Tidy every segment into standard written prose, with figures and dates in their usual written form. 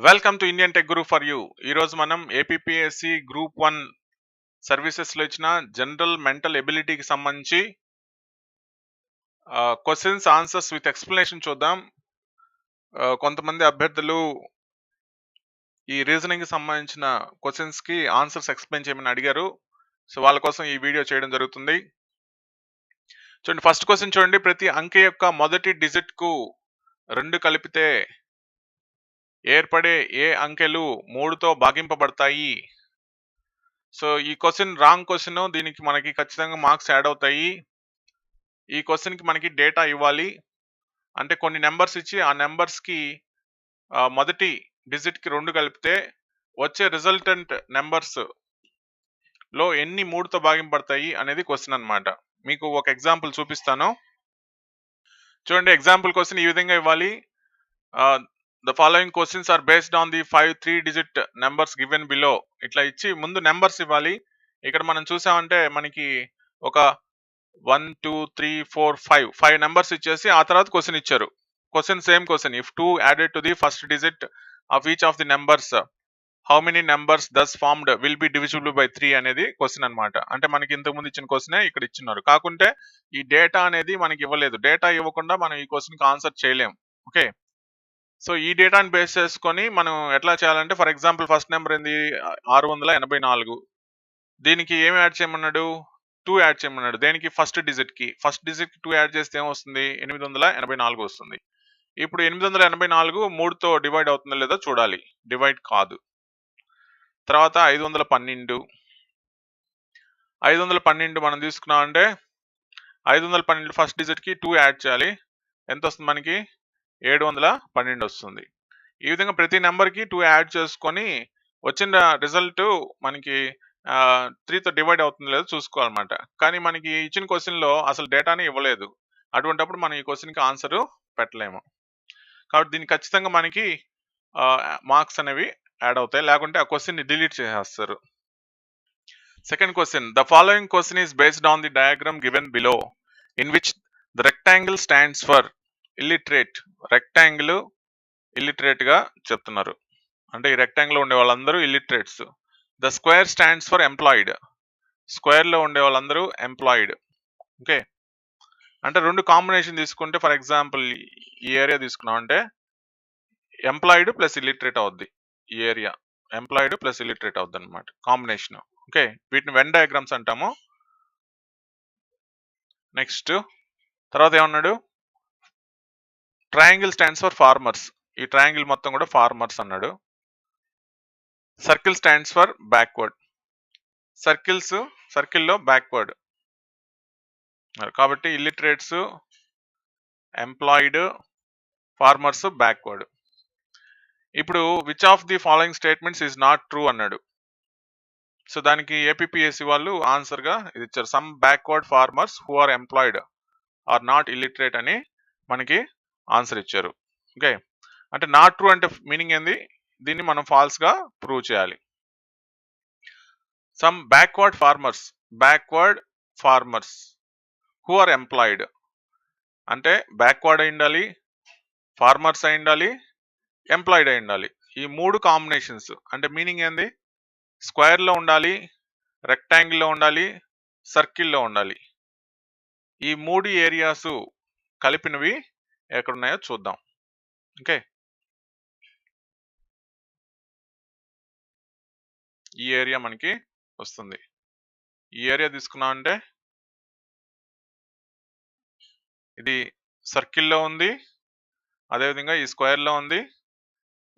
Welcome to Indian tech Guru for you. ఈరోజు మనం APSC group 1 సర్వీసెస్లో ఇచ్చిన జనరల్ మెంటల్ ఎబిలిటీకి సంబంధించి క్వశ్చన్స్ ఆన్సర్స్ విత్ ఎక్స్ప్లెనేషన్ చూద్దాం. కొంతమంది అభ్యర్థులు ఈ రీజనింగ్కి సంబంధించిన క్వశ్చన్స్కి ఆన్సర్స్ ఎక్స్ప్లెయిన్ చేయమని అడిగారు. సో వాళ్ళ కోసం ఈ వీడియో చేయడం జరుగుతుంది. చూడండి, ఫస్ట్ క్వశ్చన్ చూడండి. ప్రతి అంకె యొక్క మొదటి డిజిట్కు 2 కలిపితే ఏర్పడే ఏ అంకెలు 3తో భాగింపబడతాయి? సో ఈ క్వశ్చన్ రాంగ్ క్వశ్చన్. దీనికి మనకి ఖచ్చితంగా మార్క్స్ యాడ్ అవుతాయి. ఈ క్వశ్చన్కి మనకి డేటా ఇవ్వాలి. అంటే కొన్ని నెంబర్స్ ఇచ్చి ఆ నెంబర్స్కి మొదటి డిజిట్కి 2 కలిపితే వచ్చే రిజల్టెంట్ నెంబర్స్ లో ఎన్ని 3తో భాగింపడతాయి అనేది క్వశ్చన్ అన్నమాట. మీకు ఒక ఎగ్జాంపుల్ చూపిస్తాను. చూడండి, ఎగ్జాంపుల్ క్వశ్చన్ ఈ విధంగా ఇవ్వాలి. The following questions are based on the 5 3-digit numbers given below. ఇట్లా ఇచ్చి ముందు నెంబర్స్ ఇవ్వాలి. ఇక్కడ మనం చూసామంటే మనకి ఒక 1 2 3 4 5 నెంబర్స్ ఇచ్చేసి ఆ తర్వాత క్వశ్చన్ ఇచ్చారు. Question same question. If 2 added to the first digit of each of the numbers how many numbers thus formed will be divisible by 3 అనేది క్వశ్చన్ అన్నమాట. అంటే మనకి ఇంతకు ముందు ఇచ్చిన క్వశ్చనే ఇక్కడ ఇచ్చినారు. కాకుంటే ఈ డేటా అనేది మనకి ఇవ్వలేదు. డేటా ఇవ్వకుండా మనం ఈ క్వశ్చన్కి ఆన్సర్ చేయలేం. ఓకే, సో ఈ డేటాని బేస్ చేసుకొని మనం ఎట్లా చేయాలంటే, ఫర్ ఎగ్జాంపుల్ ఫస్ట్ నెంబర్ ఏంది 684. దీనికి ఏమి యాడ్ చేయమన్నాడు? 2 యాడ్ చేయమన్నాడు. దేనికి? ఫస్ట్ డిజిట్కి 2 యాడ్ చేస్తే ఏమొస్తుంది? 884 వస్తుంది. ఇప్పుడు 884 3తో డివైడ్ అవుతుందో లేదో చూడాలి. డివైడ్ కాదు. తర్వాత 512 మనం తీసుకున్నామంటే 512 ఫస్ట్ డిజిట్కి 2 యాడ్ చేయాలి. ఎంత వస్తుంది మనకి? 712 వస్తుంది. ఈ విధంగా ప్రతి నెంబర్కి 2 యాడ్ చేసుకొని వచ్చిన రిజల్ట్ మనకి 3తో డివైడ్ అవుతుందో లేదో చూసుకోవాలన్నమాట. కానీ మనకి ఇచ్చిన క్వశ్చన్లో అసలు డేటానే ఇవ్వలేదు. అటువంటిప్పుడు మనం ఈ క్వశ్చన్కి ఆన్సర్ పెట్టలేము. కాబట్టి దీనికి ఖచ్చితంగా మనకి మార్క్స్ అనేవి యాడ్ అవుతాయి, లేకుంటే ఆ క్వశ్చన్ని డిలీట్ చేసేస్తారు. Second question, the following question is based on the diagram given below in which the rectangle stands for illiterate. Rectangle illiterate గా చెప్తున్నారు. అంటే ఈ రెక్టాంగిల్ ఉండే వాళ్ళందరూ illiterates. The square stands for employed. Square లో ఉండే వాళ్ళందరూ ఎంప్లాయిడ్. ఓకే, అంటే రెండు కాంబినేషన్ తీసుకుంటే, ఫర్ ఎగ్జాంపుల్ ఈ ఏరియా తీసుకున్నాం అంటే ఎంప్లాయిడ్ ప్లస్ ఇల్లిటరేట్ అవుద్ది. ఈ ఏరియా ఎంప్లాయిడ్ ప్లస్ ఇల్లిటరేట్ అవుద్ది అనమాట, కాంబినేషన్. ఓకే, వీటిని వెన్ డయాగ్రామ్స్ అంటాము. నెక్స్ట్ తర్వాత ఏమన్నాడు? Triangle stands for farmers. ఈ ట్రయాంగిల్ మొత్తం కూడా ఫార్మర్స్ అన్నాడు. Circle stands for backward. సర్కిల్లో బ్యాక్వర్డ్. కాబట్టి ఇల్లిటరేట్స్, ఎంప్లాయిడ్, ఫార్మర్స్, బ్యాక్వర్డ్. ఇప్పుడు which of the following statements is not true అన్నాడు. సో దానికి ఏపీఎస్సి వాళ్ళు ఆన్సర్గా ఇది ఇచ్చారు. Some backward farmers who are employed are not illiterate అని మనకి ఆన్సర్ ఇచ్చారు. ఓకే, అంటే నాట్ ట్రూ అంటే మీనింగ్ ఏంది? దీన్ని మనం ఫాల్స్గా ప్రూవ్ చేయాలి. Some backward farmers who are employed అంటే బ్యాక్వర్డ్ అయి ఉండాలి, ఫార్మర్స్ అయి ఉండాలి, ఎంప్లాయిడ్ అయి ఉండాలి. ఈ మూడు కాంబినేషన్స్ అంటే మీనింగ్ ఏంది? స్క్వేర్లో ఉండాలి, రెక్టాంగిల్లో ఉండాలి, సర్కిల్లో ఉండాలి. ఈ మూడు ఏరియాస్ కలిపినవి ఎక్కడున్నాయో చూద్దాం. ఓకే, ఈ ఏరియా మనకి వస్తుంది. ఈ ఏరియా తీసుకున్నామంటే ఇది సర్కిల్లో ఉంది, అదేవిధంగా ఈ స్క్వేర్లో ఉంది,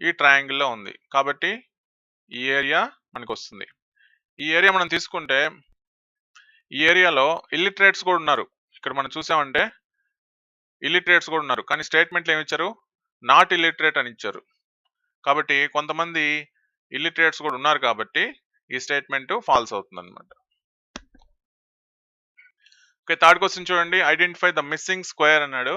ఈ ట్రయాంగిల్లో ఉంది. కాబట్టి ఈ ఏరియా మనకు వస్తుంది. ఈ ఏరియా మనం తీసుకుంటే ఈ ఏరియాలో ఇల్లిటరేట్స్ కూడా ఉన్నారు. ఇక్కడ మనం చూసామంటే ఇల్లిటరేట్స్ కూడా ఉన్నారు, కానీ స్టేట్మెంట్లు ఏమి ఇచ్చారు? నాట్ ఇల్లిటరేట్ అని ఇచ్చారు. కాబట్టి కొంతమంది ఇల్లిటరేట్స్ కూడా ఉన్నారు, కాబట్టి ఈ స్టేట్మెంట్ ఫాల్స్ అవుతుంది అనమాట. ఓకే, థర్డ్ క్వశ్చన్ చూడండి. ఐడెంటిఫై ద మిస్సింగ్ స్క్వేర్ అన్నాడు.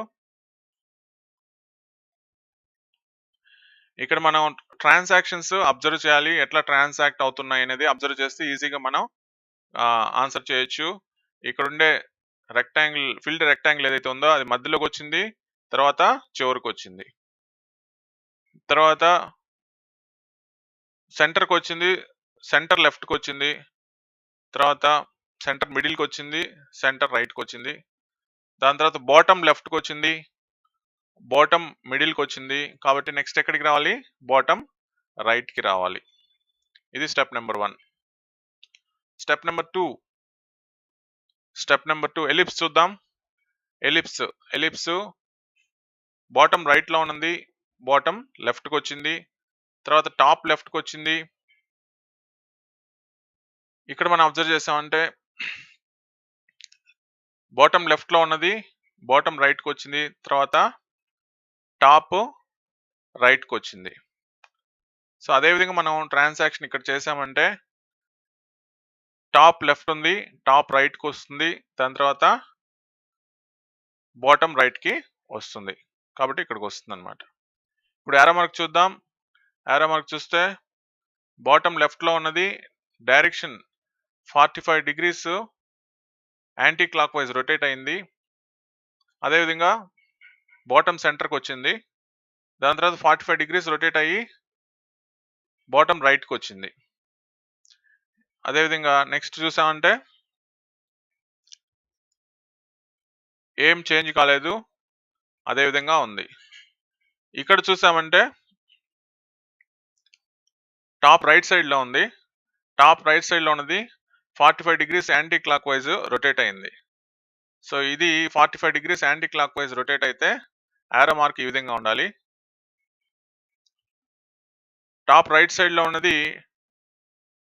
ఇక్కడ మనం ట్రాన్సాక్షన్స్ అబ్జర్వ్ చేయాలి. ఎట్లా ట్రాన్సాక్ట్ అవుతున్నాయి అనేది అబ్జర్వ్ చేస్తే ఈజీగా మనం ఆన్సర్ చేయొచ్చు. ఇక్కడ ఉండే రెక్టాంగిల్, ఫిల్డ్ రెక్టాంగిల్ ఏదైతే ఉందో అది మధ్యలోకి వచ్చింది, తర్వాత చివరికి వచ్చింది. తర్వాత సెంటర్కి వచ్చింది, సెంటర్ లెఫ్ట్కి వచ్చింది, తర్వాత సెంటర్ మిడిల్కి వచ్చింది, సెంటర్ రైట్కి వచ్చింది, దాని తర్వాత బాటమ్ లెఫ్ట్కి వచ్చింది, బాటమ్ మిడిల్కి వచ్చింది. కాబట్టి నెక్స్ట్ ఎక్కడికి రావాలి? బాటమ్ రైట్కి రావాలి. ఇది step number 1. Step number 2 ellipse చూద్దాం. ఎలిప్స్ బాటమ్ రైట్లో ఉన్నది, బాటమ్ లెఫ్ట్కి వచ్చింది, తర్వాత టాప్ లెఫ్ట్కి వచ్చింది. ఇక్కడ మనం అబ్జర్వ్ చేసామంటే బాటమ్ లెఫ్ట్లో ఉన్నది బాటమ్ రైట్కి వచ్చింది, తర్వాత టాప్ రైట్కి వచ్చింది. సో అదేవిధంగా మనం ట్రాన్సాక్షన్ ఇక్కడ చేసామంటే టాప్ లెఫ్ట్ ఉంది, టాప్ రైట్కి వస్తుంది, దాని తర్వాత బాటమ్ రైట్కి వస్తుంది. కాబట్టి ఇక్కడికి వస్తుంది అనమాట. ఇప్పుడు యారో మార్క్ చూద్దాం. యారో మార్క్ చూస్తే బాటమ్ లెఫ్ట్లో ఉన్నది direction 45 degrees anti clock wise rotate అయింది. అదేవిధంగా బాటమ్ సెంటర్కి వచ్చింది, దాని తర్వాత 45 degrees రొటేట్ అయ్యి బాటమ్ రైట్కి వచ్చింది. అదేవిధంగా నెక్స్ట్ చూసామంటే ఏం చేంజ్ కాలేదు, అదేవిధంగా ఉంది. ఇక్కడ చూసామంటే టాప్ రైట్ సైడ్లో ఉంది, టాప్ రైట్ సైడ్లో ఉన్నది 45 degrees anti clock wise rotate అయింది. సో ఇది 45 degrees anti clock wise rotate అయితే యారో మార్క్ ఈ విధంగా ఉండాలి. టాప్ రైట్ సైడ్లో ఉన్నది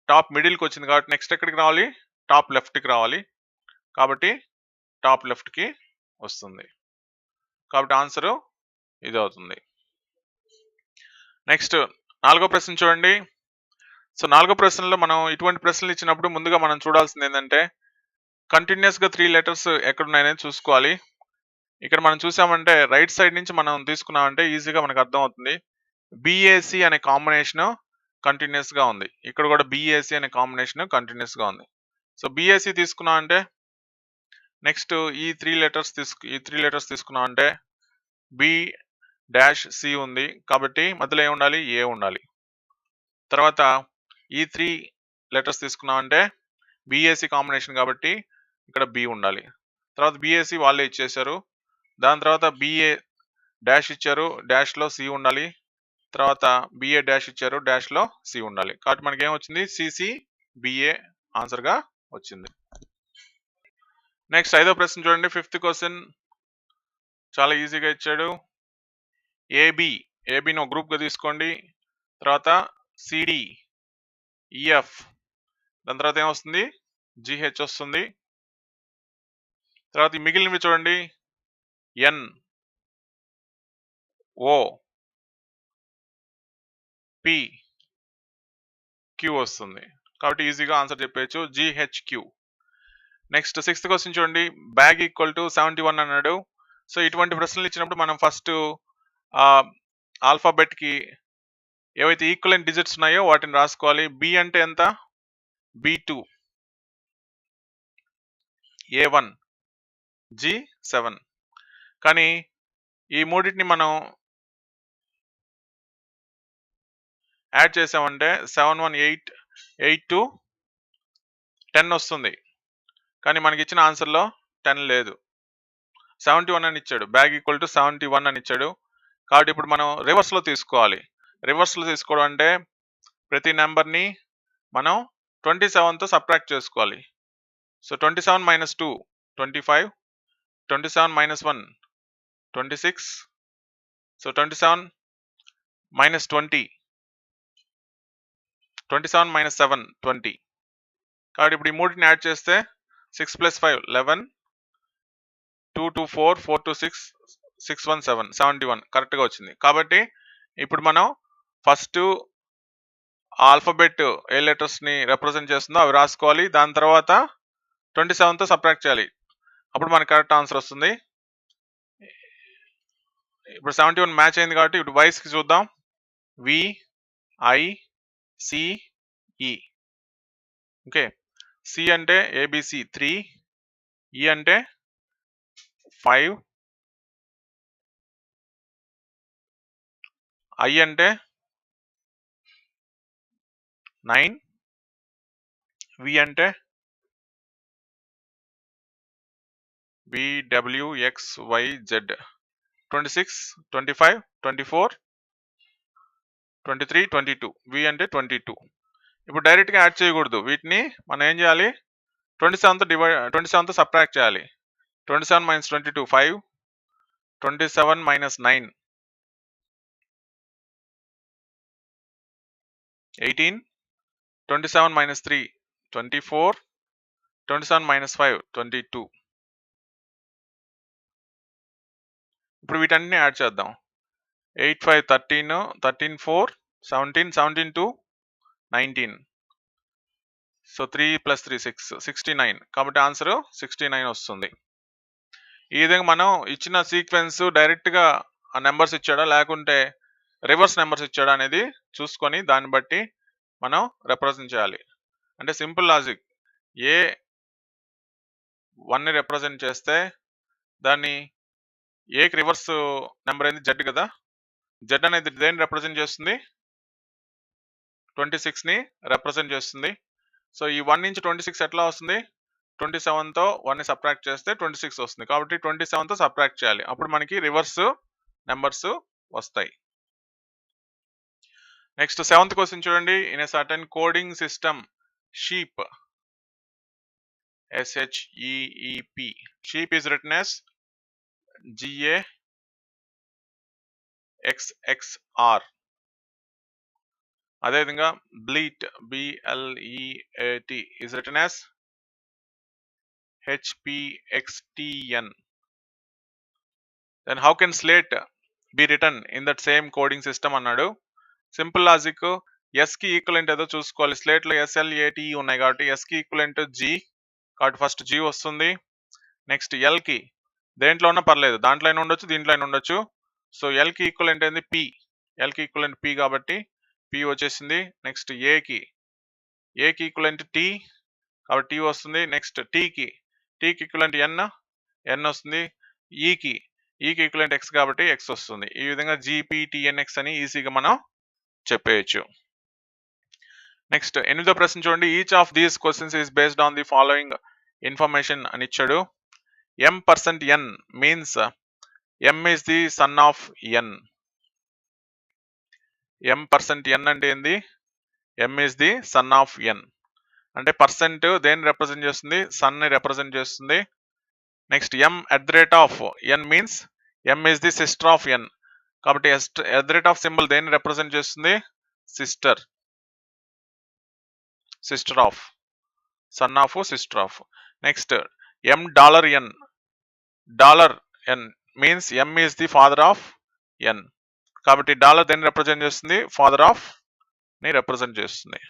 టాప్ మిడిల్కి వచ్చింది కాబట్టి నెక్స్ట్ ఎక్కడికి రావాలి? టాప్ లెఫ్ట్కి రావాలి. కాబట్టి టాప్ లెఫ్ట్కి వస్తుంది. కాబట్టి ఆన్సర్ ఇది అవుతుంది. నెక్స్ట్ 4వ ప్రశ్న చూడండి. సో 4వ ప్రశ్నలో మనం ఇటువంటి ప్రశ్నలు ఇచ్చినప్పుడు ముందుగా మనం చూడాల్సింది ఏంటంటే కంటిన్యూస్గా 3 లెటర్స్ ఎక్కడున్నాయనేది చూసుకోవాలి. ఇక్కడ మనం చూసామంటే రైట్ సైడ్ నుంచి మనం తీసుకున్నామంటే ఈజీగా మనకు అర్థం అవుతుంది. BAC అనే కాంబినేషన్ కంటిన్యూస్గా ఉంది. ఇక్కడ కూడా BAC అనే కాంబినేషన్ కంటిన్యూస్గా ఉంది. సో BAC తీసుకున్నామంటే నెక్స్ట్ ఈ 3 లెటర్స్ తీసుకున్నామంటే B-C ఉంది. కాబట్టి మధ్యలో ఏం ఉండాలి? A ఉండాలి. తర్వాత ఈ 3 లెటర్స్ తీసుకున్నామంటే BAC కాంబినేషన్ కాబట్టి ఇక్కడ B ఉండాలి. తర్వాత BAC వాళ్ళే ఇచ్చేశారు. దాని తర్వాత BA డాష్ ఇచ్చారు, డాష్లో C ఉండాలి. తర్వాత BA డాష్ ఇచ్చారు, డాష్లో C ఉండాలి. కాబట్టి మనకి ఏమొచ్చింది? CCBA ఆన్సర్గా వచ్చింది. నెక్స్ట్ 5వ ప్రశ్న చూడండి. 5th క్వశ్చన్ చాలా ఈజీగా ఇచ్చాడు. ఏబిని ఒక గ్రూప్గా తీసుకోండి. తర్వాత CD, EF, దాని తర్వాత ఏమొస్తుంది? GH వస్తుంది. తర్వాత ఈ మిగిలినవి చూడండి. N, O, P, Q వస్తుంది. కాబట్టి ఈజీగా ఆన్సర్ చెప్పేయచ్చు, GHQ. నెక్స్ట్ 6th క్వశ్చన్ చూడండి. బ్యాగ్ ఈక్వల్ టు 71 అన్నాడు. సో ఇటువంటి ప్రశ్నలు ఇచ్చినప్పుడు మనం ఫస్ట్ ఆల్ఫాబెట్కి ఏవైతే ఈక్వలెంట్ డిజిట్స్ ఉన్నాయో వాటిని రాసుకోవాలి. B అంటే ఎంత? B2, A1, G7. కానీ ఈ మూడింటిని మనం యాడ్ చేసామంటే 7, 1, 8, 8 to 10 వస్తుంది. కానీ మనకి ఇచ్చిన ఆన్సర్లో 10 లేదు, 71 అని ఇచ్చాడు. బ్యాగ్ ఈక్వల్ టు 71 అని ఇచ్చాడు. కాబట్టి ఇప్పుడు మనం రివర్స్లో తీసుకోవాలి. రివర్స్లో తీసుకోవడం అంటే ప్రతి నెంబర్ని మనం 27తో సబ్ట్రాక్ట్ చేసుకోవాలి. So 27 - 2 25, 27 - 1 26, so 27 - 20, 27 - 7 20. కాబట్టి ఇప్పుడు ఈ మూడింటిని యాడ్ చేస్తే 6 + 5 11, 2 2 4 4 2 6 6 1 7 71 కరెక్ట్గా వచ్చింది. కాబట్టి ఇప్పుడు మనం ఫస్ట్ ఆల్ఫాబెట్ ఏ లెటర్స్ని రిప్రజెంట్ చేస్తుందో అవి రాసుకోవాలి. దాని తర్వాత 27తో సబ్ట్రాక్ట్ చేయాలి. అప్పుడు మనకి కరెక్ట్ ఆన్సర్ వస్తుంది. ఇప్పుడు 71 మ్యాచ్ అయింది కాబట్టి ఇప్పుడు వైస్కి చూద్దాం. VICE. ఓకే, C అంటే ABC 3, E అంటే 5, I అంటే 9, V అంటే VWXYZ, 26, 25, 24, 23, 22, V అంటే 22. ఇప్పుడు డైరెక్ట్గా యాడ్ చేయకూడదు, వీటిని మనం ఏం చేయాలి, 27తో సబ్ట్రాక్ట్ చేయాలి. 27 - 22 5, 27 - 9 18, 27 - 3 24, 27 - 5 22. ఇప్పుడు వీటన్నిటిని యాడ్ చేద్దాం. 8 5 13, 13 4 17, 17 2 19. సో 3 + 3 6, 69. కాబట్టి ఆన్సర్ 69 వస్తుంది. ఈ విధంగా మనం ఇచ్చిన సీక్వెన్స్ డైరెక్ట్గా ఆ నెంబర్స్ ఇచ్చాడా లేకుంటే రివర్స్ నెంబర్స్ ఇచ్చాడా అనేది చూసుకొని దాన్ని బట్టి మనం రిప్రజెంట్ చేయాలి. అంటే సింపుల్ లాజిక్, ఏ 1ని రిప్రజెంట్ చేస్తే దాన్ని ఏకి రివర్స్ నెంబర్ అనేది జెడ్ కదా, జెడ్ అనేది దేన్ని రిప్రజెంట్ చేస్తుంది, 26ని రిప్రజెంట్ చేస్తుంది. సో ఈ 1 నుంచి 26 ఎట్లా వస్తుంది, 27తో 1ని సబ్ట్రాక్ట్ చేస్తే 26 వస్తుంది. కాబట్టి 27తో సబ్ట్రాక్ట్ చేయాలి, అప్పుడు మనకి రివర్స్ నెంబర్స్ వస్తాయి. నెక్స్ట్ 7th క్వశ్చన్ చూడండి. In a certain coding system sheep, SHEEP, sheep is written as GAXXR. అదేవిధంగా bleat, BLEAT is written as HPXTN. Then how can slate be written in that same coding system అన్నాడు. Simple logic, S కి equivalent ఏదో చూసుకోవాలి. Slate లో SLATE ఉన్నాయి కాబట్టి S కి equivalent G, కాబట్టి ఫస్ట్ G వస్తుంది. నెక్స్ట్ L కి దేంట్లో ఉన్నా పర్లేదు, దాంట్లో అయినా ఉండొచ్చు, దీంట్లో అయినా ఉండొచ్చు. సో L కి ఈక్వలెంట్ ఏంది P, L కి ఈక్వలెంట్ P కాబట్టి P వచ్చేసింది. నెక్స్ట్ A కి ఈక్వలెంట్ T కాబట్టి T వస్తుంది. నెక్స్ట్ T కి ఈక్వలెంట్ N వస్తుంది. E కి ఈక్వలెంట్ X కాబట్టి X వస్తుంది. ఈ విధంగా GPTNX అని ఈజీగా మనం చెప్పేయచ్చు. నెక్స్ట్ 8వ ప్రశ్న చూడండి. Each of these questions is based on the following information అని ఇచ్చాడు. M% means M is the son of N. M% అంటే ఏంది, M is the son of N. అంటే పర్సెంట్ దేన్ని రిప్రజెంట్ చేస్తుంది, సన్ ని రిప్రజెంట్ చేస్తుంది. Next M@N means M is the sister of N. కాబట్టి at సింబల్ దేన్ని రిప్రజెంట్ చేస్తుంది, sister of, son of, sister of. Next $N means M is the father of N. కాబట్టి dollar దేన్ని represent చేస్తుంది, father of ని represent చేస్తుంది.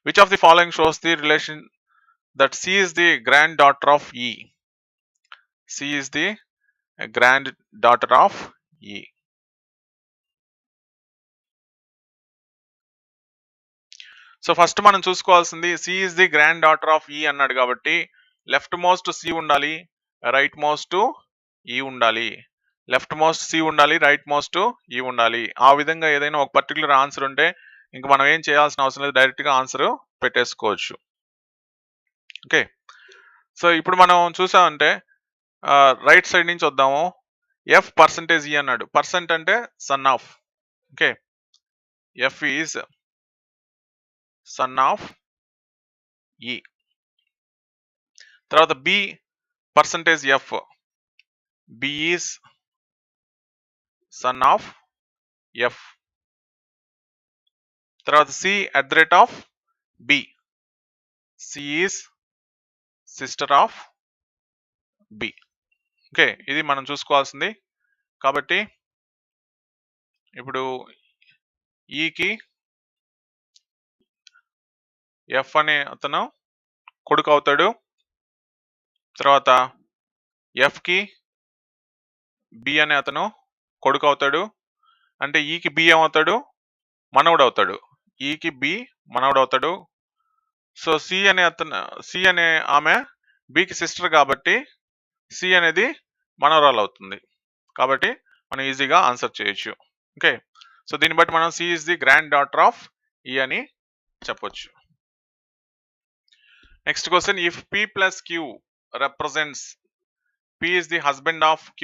Which of the following shows the relation that C is the grand daughter of E. C is the grand daughter of E. So first మనం చూసుకోవాల్సింది C is the grand daughter of E అన్నాడు కాబట్టి left most C ఉండాలి, right most E ఉండాలి. Left most C ఉండాలి, right most E ఉండాలి. ఆ విధంగా ఏదైనా ఒక పర్టికులర్ ఆన్సర్ ఉంటే ఇంక మనం ఏం చేయాల్సిన అవసరం లేదు, డైరెక్ట్గా ఆన్సర్ పెట్టేసుకోవచ్చు. ఓకే, సో ఇప్పుడు మనం చూసామంటే రైట్ సైడ్ నుంచి వద్దాము. F%E అన్నాడు. పర్సెంట్ అంటే son of. Okay, F is son of E. తర్వాత B%F, B is son of F. తర్వాత C@B, C is sister of B. Okay, ఇది మనం చూసుకోవాల్సింది. కాబట్టి ఇప్పుడు ఈకి F అనే అతను కొడుకు అవుతాడు. తర్వాత Fకి B అనే అతను కొడుకు అవుతాడు. అంటే ఈకి B ఏమవుతాడు, మనవడు అవుతాడు. ఈకి B మనవడు అవుతాడు. సో C అనే ఆమె Bకి సిస్టర్ కాబట్టి C అనేది మనవరాలు అవుతుంది. కాబట్టి మనం ఈజీగా ఆన్సర్ చేయొచ్చు. ఓకే, సో దీన్ని బట్టి మనం C is the grand daughter of E అని చెప్పొచ్చు. Next question, if p plus q represents p is the husband of q,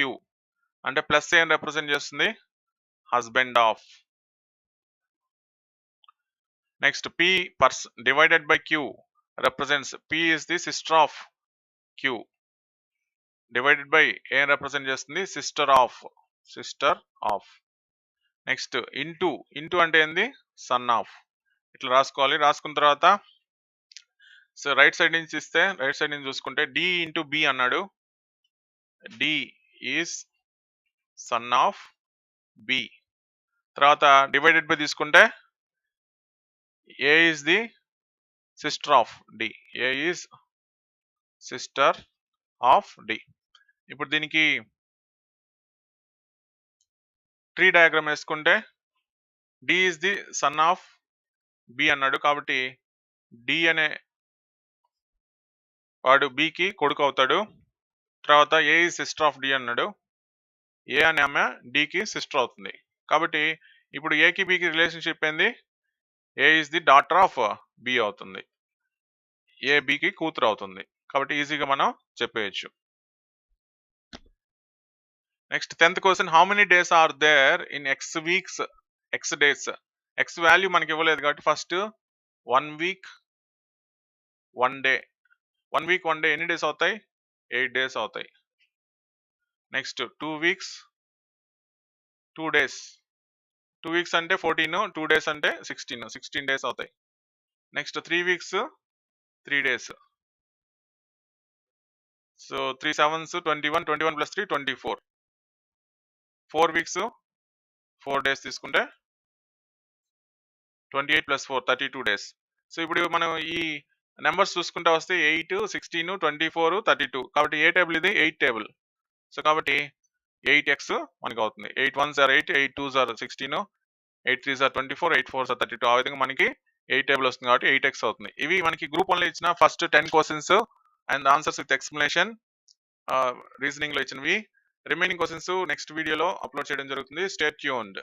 అంటే ప్లస్ ఏం రిప్రజెంట్ చేస్తుంది, husband of. Next p divided by q represents p is the sister of q, divided by ఏం represent చేస్తుంది, sister of. Next into అంటే ఏంది, son of. ఇట్లా రాసుకోవాలి. రాసుకున్న తర్వాత సో రైట్ సైడ్ నుంచి ఇస్తే, రైట్ సైడ్ నుంచి చూసుకుంటే డి ఇంటూ బి అన్నాడు. D is son of B. తర్వాత డివైడెడ్ బై తీసుకుంటే A is the sister of D. A is sister of D. ఇప్పుడు దీనికి ట్రీ డయాగ్రామ్ వేసుకుంటే D is the son of B అన్నాడు, కాబట్టి డి అనే వాడు బికి కొడుకు అవుతాడు. తర్వాత A is sister of D అన్నాడు, ఏ అనే ఆమె డికి సిస్టర్ అవుతుంది. కాబట్టి ఇప్పుడు ఏకి బికి రిలేషన్షిప్ ఏంది, A is the daughter of B అవుతుంది, ఏ బికి కూతురు అవుతుంది. కాబట్టి ఈజీగా మనం చెప్పేయచ్చు. Next 10th question, how many days are there in X weeks, X days. X value మనకి ఇవ్వలేదు కాబట్టి first 1 week 1 day. 1 week 1 day ఎన్ని డేస్ అవుతాయి, 8 డేస్ అవుతాయి. Next 2 weeks 2 days. 2 వీక్స్ అంటే 14, 2 డేస్ అంటే 16 డేస్ అవుతాయి. Next 3 weeks 3 days. So 3 7s 21, 21 plus 3 24. 4 weeks 4 days తీసుకుంటే 28 ప్లస్ 4 32 డేస్. సో ఇప్పుడు మనం ఈ నెంబర్స్ చూసుకుంటా వస్తే 8, 16, 24, 32. కాబట్టి ఏ టేబుల్ ఇది, 8 టేబుల్. సో కాబట్టి 8x మనకి అవుతుంది. 8 1s are 8, 8 2s are 16, 8 3s are 24, 8 4s are 32. ఆ విధంగా మనకి 8 టేబుల్ వస్తుంది కాబట్టి 8x అవుతుంది. ఇవి మనకి గ్రూప్ 1లో ఇచ్చిన first 10 questions and answers with explanation reasoning లో ఇచ్చినవి. రిమైనింగ్ క్వశ్చన్స్ నెక్స్ట్ వీడియోలో అప్లోడ్ చేయడం జరుగుతుంది. Stay tuned.